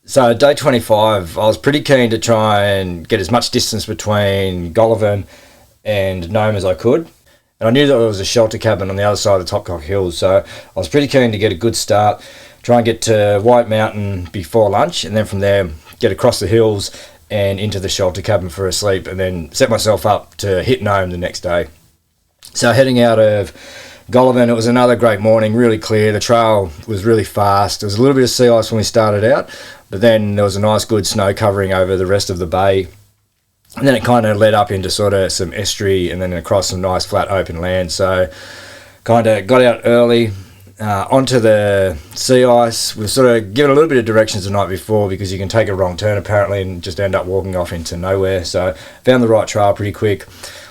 So day 25, I was pretty keen to try and get as much distance between Golovin and Nome as I could. And I knew that there was a shelter cabin on the other side of the Topcock Hills, so I was pretty keen to get a good start, try and get to White Mountain before lunch, and then from there get across the hills and into the shelter cabin for a sleep, and then set myself up to hit Nome the next day. So heading out of Golovin, it was another great morning, really clear. The trail was really fast. There was a little bit of sea ice when we started out, but then there was a nice good snow covering over the rest of the bay. And then it kind of led up into sort of some estuary and then across some nice flat open land. So kind of got out early, onto the sea ice. We were sort of given a little bit of directions the night before because you can take a wrong turn apparently and just end up walking off into nowhere. So found the right trail pretty quick,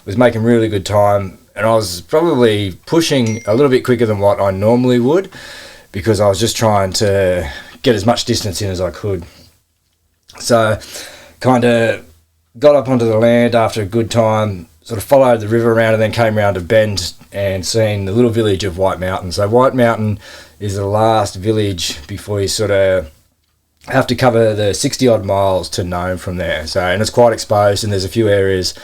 was making really good time. And I was probably pushing a little bit quicker than what I normally would because I was just trying to get as much distance in as I could. So kind of got up onto the land after a good time, sort of followed the river around and then came around a bend and seen the little village of White Mountain. So White Mountain is the last village before you sort of have to cover the 60 odd miles to Nome from there. So, and it's quite exposed and there's a few areas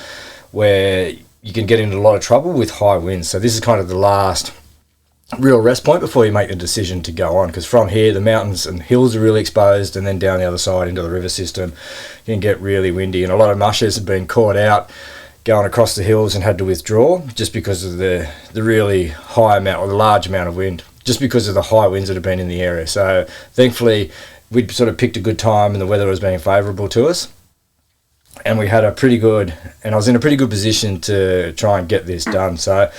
where you can get into a lot of trouble with high winds. So this is kind of the last real rest point before you make the decision to go on, because from here the mountains and hills are really exposed, and then down the other side into the river system you can get really windy, and a lot of mushers have been caught out going across the hills and had to withdraw just because of the really high amount or the large amount of wind, just because of the high winds that have been in the area. So thankfully we'd sort of picked a good time and the weather was being favourable to us, and we had I was in a pretty good position to try and get this done. So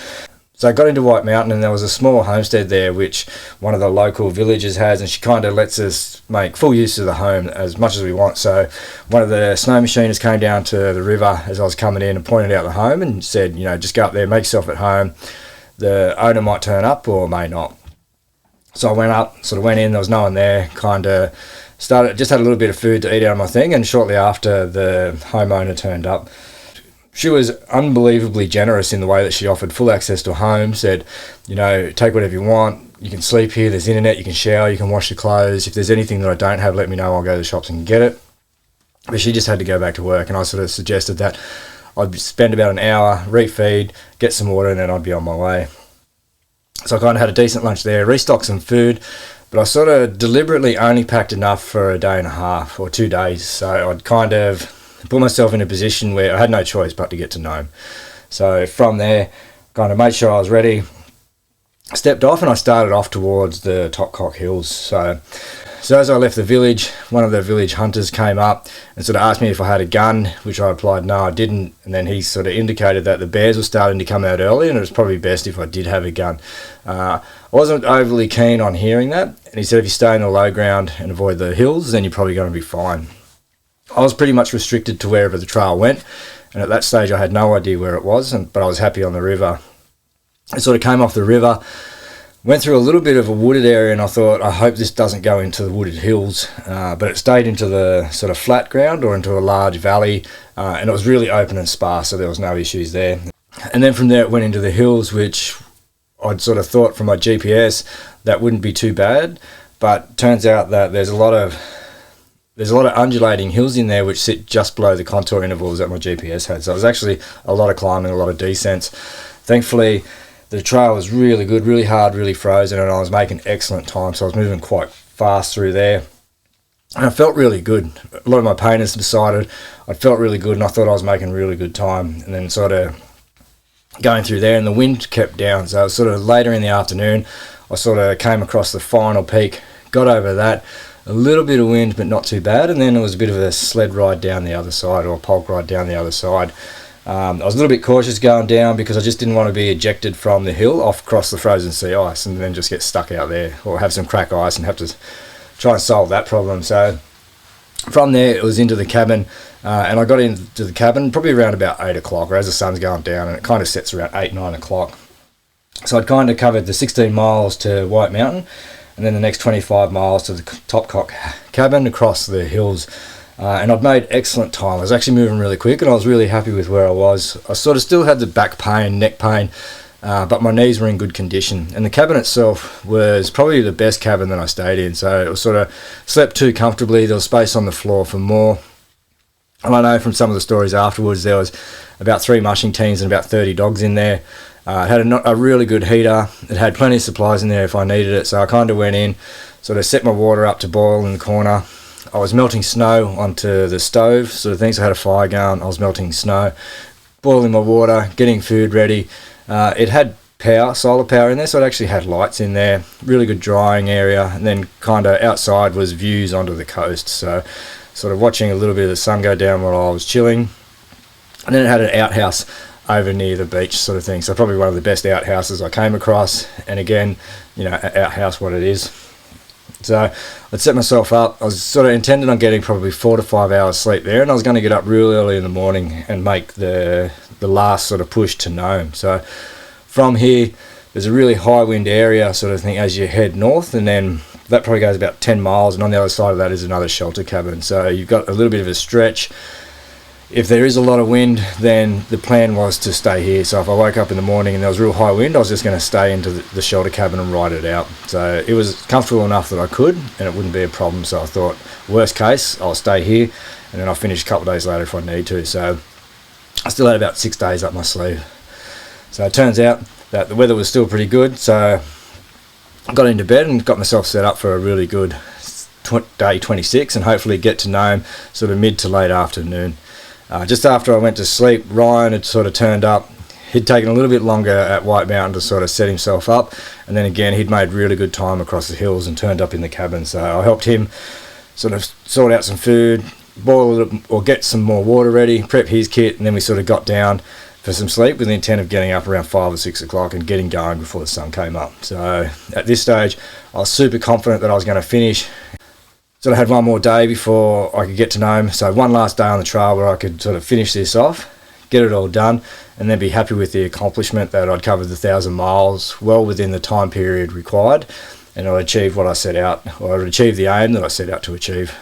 I got into White Mountain, and there was a small homestead there which one of the local villagers has, and she kind of lets us make full use of the home as much as we want. So one of the snow machiners came down to the river as I was coming in and pointed out the home and said, just go up there, make yourself at home. The owner might turn up or may not. So I went up, sort of went in, there was no one there, kind of just had a little bit of food to eat out of my thing, and shortly after the homeowner turned up. She was unbelievably generous in the way that she offered full access to a home, said, take whatever you want, you can sleep here, there's internet, you can shower, you can wash your clothes, if there's anything that I don't have, let me know, I'll go to the shops and get it. But she just had to go back to work, and I sort of suggested that I'd spend about an hour, refeed, get some water, and then I'd be on my way. So I kind of had a decent lunch there, restocked some food, but I sort of deliberately only packed enough for a day and a half or 2 days. So I'd kind of put myself in a position where I had no choice but to get to Nome. So from there, kind of made sure I was ready, stepped off, and I started off towards the Topcock Hills. So as I left the village, one of the village hunters came up and sort of asked me if I had a gun, which I replied no, I didn't. And then he sort of indicated that the bears were starting to come out early and it was probably best if I did have a gun. I wasn't overly keen on hearing that, and he said if you stay in the low ground and avoid the hills, then you're probably going to be fine. I was pretty much restricted to wherever the trail went, and at that stage I had no idea where it was, but I was happy on the river. I sort of came off the river, went through a little bit of a wooded area, and I thought, I hope this doesn't go into the wooded hills, but it stayed into the sort of flat ground or into a large valley, and it was really open and sparse, so there was no issues there. And then from there it went into the hills, which I'd sort of thought from my GPS that wouldn't be too bad, but turns out that there's a lot of undulating hills in there which sit just below the contour intervals that my GPS had. So it was actually a lot of climbing, a lot of descents. Thankfully, the trail was really good, really hard, really frozen, and I was making excellent time. So I was moving quite fast through there. And I felt really good. A lot of my pain has subsided. I felt really good, and I thought I was making really good time. And then sort of going through there, and the wind kept down. So it was sort of later in the afternoon, I sort of came across the final peak, got over that, a little bit of wind, but not too bad, and then it was a bit of a sled ride down the other side, or a polk ride down the other side. I was a little bit cautious going down because I just didn't want to be ejected from the hill off across the frozen sea ice and then just get stuck out there, or have some crack ice and have to try and solve that problem. So from there it was into the cabin, and I got into the cabin probably around about 8 o'clock, or as the sun's going down, and it kind of sets around 9 o'clock. So I'd kind of covered the 16 miles to White Mountain, and then the next 25 miles to the Topcock cabin across the hills. And I'd made excellent time. I was actually moving really quick, and I was really happy with where I was. I sort of still had the back pain, neck pain, but my knees were in good condition. And the cabin itself was probably the best cabin that I stayed in. So it was sort of slept too comfortably. There was space on the floor for more. And I know from some of the stories afterwards, there was about 3 mushing teams and about 30 dogs in there. It had a really good heater. It had plenty of supplies in there if I needed it. So I kind of went in, sort of set my water up to boil in the corner. I was melting snow onto the stove, sort of things. I had a fire going. I was melting snow, boiling my water, getting food ready. It had power, solar power in there, so it actually had lights in there. Really good drying area. And then kind of outside was views onto the coast. So sort of watching a little bit of the sun go down while I was chilling. And then it had an outhouse over near the beach sort of thing. So probably one of the best outhouses I came across. And again, you know, outhouse what it is. So I'd set myself up. I was sort of intended on getting probably 4 to 5 hours sleep there, and I was going to get up real early in the morning and make the last sort of push to Nome. So from here, there's a really high wind area sort of thing as you head north, and then that probably goes about 10 miles, and on the other side of that is another shelter cabin. So you've got a little bit of a stretch. If there is a lot of wind, then the plan was to stay here. So if I woke up in the morning and there was real high wind, I was just going to stay into the shelter cabin and ride it out. So it was comfortable enough that I could, and it wouldn't be a problem. So I thought, worst case, I'll stay here, and then I'll finish a couple of days later if I need to. So I still had about 6 days up my sleeve. So it turns out that the weather was still pretty good. So I got into bed and got myself set up for a really good day 26, and hopefully get to Nome sort of mid to late afternoon. Just after I went to sleep, Ryan had sort of turned up. He'd taken a little bit longer at White Mountain to sort of set himself up, and then again he'd made really good time across the hills and turned up in the cabin. So I helped him sort of sort out some food, boil it or get some more water ready, prep his kit, and then we sort of got down for some sleep with the intent of getting up around 5 or 6 o'clock and getting going before the sun came up. So at this stage, I was super confident that I was going to finish. Sort of had one more day before I could get to Nome, so one last day on the trail where I could sort of finish this off, get it all done, and then be happy with the accomplishment that I'd covered the 1,000 miles well within the time period required, and I'd achieved what I set out, or I'd achieved the aim that I set out to achieve.